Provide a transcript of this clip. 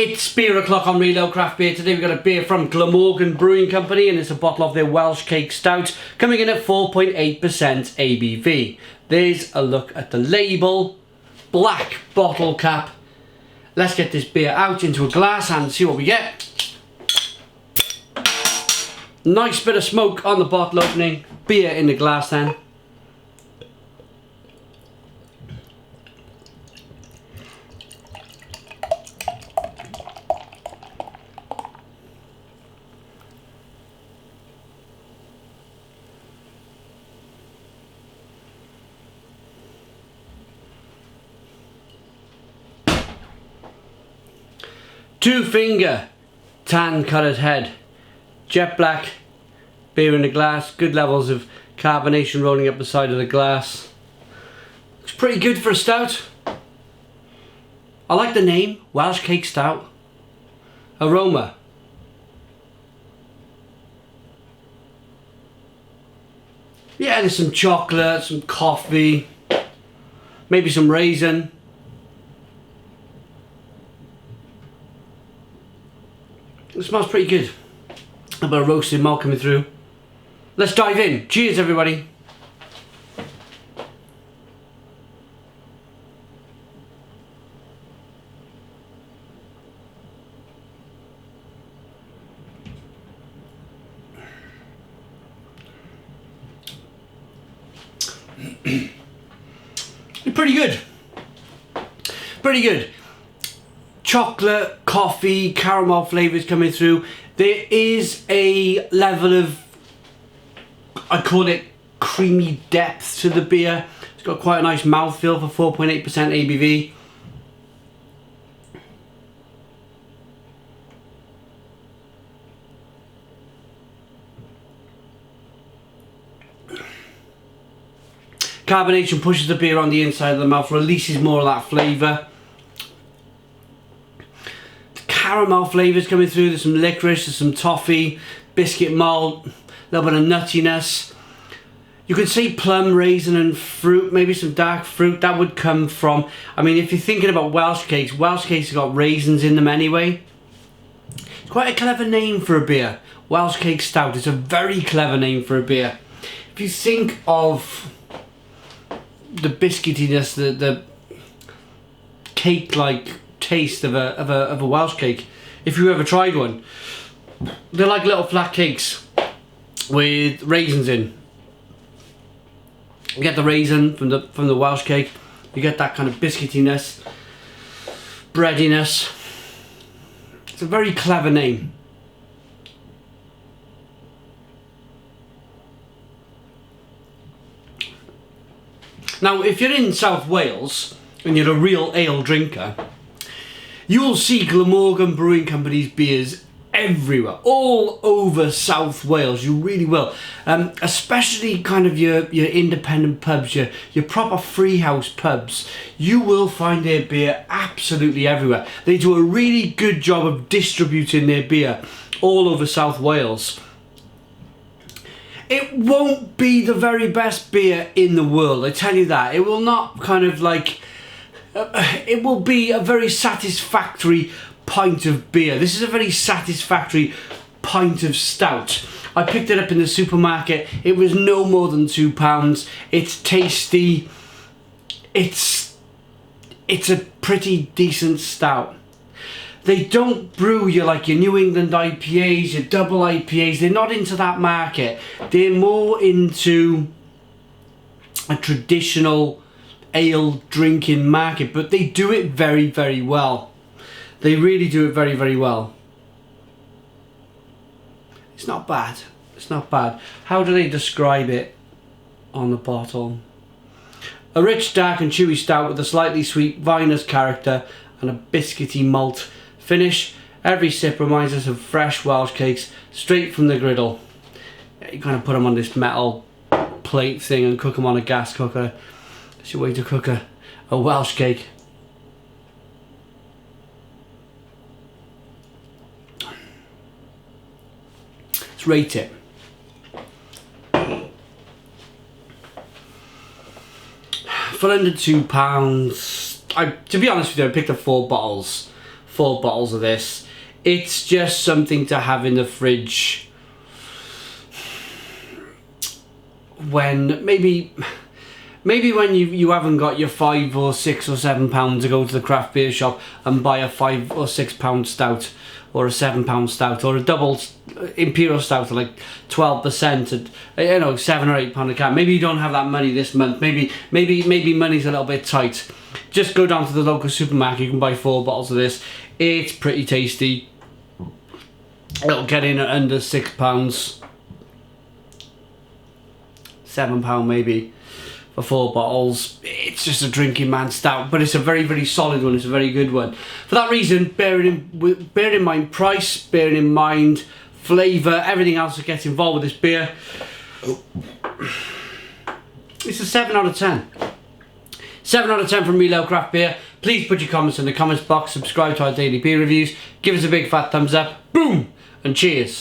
It's beer o'clock on Reload Craft Beer. Today we've got a beer from Glamorgan Brewing Company, and it's a bottle of their Welsh Cake Stout, coming in at 4.8% ABV. There's a look at the label. Black bottle cap. Let's get this beer out into a glass and see what we get. Nice bit of smoke on the bottle opening. Beer in the glass then. Two finger tan coloured head, jet black, beer in the glass, good levels of carbonation rolling up the side of the glass. Looks pretty good for a stout. I like the name, Welsh Cake Stout. Aroma. Yeah, there's some chocolate, some coffee, maybe some raisin. It smells pretty good. A bit of roasted malt coming through. Let's dive in. Cheers, everybody. Pretty good. Pretty good. Chocolate, coffee, caramel flavours coming through. There is a level of, I call it creamy depth to the beer. It's got quite a nice mouthfeel for 4.8% ABV. Carbonation pushes the beer on the inside of the mouth, releases more of that flavour. Caramel flavours coming through. There's some licorice, there's some toffee, biscuit malt, a little bit of nuttiness. You could say plum, raisin and fruit, maybe some dark fruit. That would come from, I mean, if you're thinking about Welsh cakes have got raisins in them anyway. It's quite a clever name for a beer. Welsh Cake Stout is a very clever name for a beer. If you think of the biscuitiness, the cake-like taste of a Welsh cake, if you ever tried one, they're like little flat cakes with raisins in. You get the raisin from the Welsh cake, you get that kind of biscuitiness, breadiness. It's a very clever name. Now, if you're in South Wales and you're a real ale drinker, you will see Glamorgan Brewing Company's beers everywhere, all over South Wales. You really will, especially kind of your independent pubs, your proper freehouse pubs. You will find their beer absolutely everywhere. They do a really good job of distributing their beer all over South Wales. It won't be the very best beer in the world, I tell you that. It will not kind of like, it will be a very satisfactory pint of beer. This is a very satisfactory pint of stout. I picked it up in the supermarket. It was no more than £2. It's tasty. It's a pretty decent stout. They don't brew your New England IPAs, your double IPAs. They're not into that market. They're more into a traditional ale drinking market, but they do it very, very well. They really do it very, very well. It's not bad. It's not bad. How do they describe it on the bottle? A rich, dark and chewy stout with a slightly sweet vinous character and a biscuity malt finish. Every sip reminds us of fresh Welsh cakes straight from the griddle. You kind of put them on this metal plate thing and cook them on a gas cooker. It's your way to cook a Welsh cake. Let's rate it. For under £2, to be honest with you, I picked up 4 4 bottles of this. It's just something to have in the fridge when maybe when you haven't got your £5 or £6 or £7 to go to the craft beer shop and buy a £5 or £6 stout, or a £7 stout, or a double imperial stout at like 12% at, you know, £7 or £8 a can. Maybe you don't have that money this month. Maybe money's a little bit tight. Just go down to the local supermarket. You can buy 4 bottles of this. It's pretty tasty. It'll get in at under £6, £7 maybe for 4 bottles. It's just a drinking man stout, but it's a very, very solid one. It's a very good one. For that reason, bearing in mind price, bearing in mind flavour, everything else that gets involved with this beer, it's a 7 out of 10. 7 out of 10 from Real Craft Beer. Please put your comments in the comments box, subscribe to our daily beer reviews, give us a big fat thumbs up, boom, and cheers.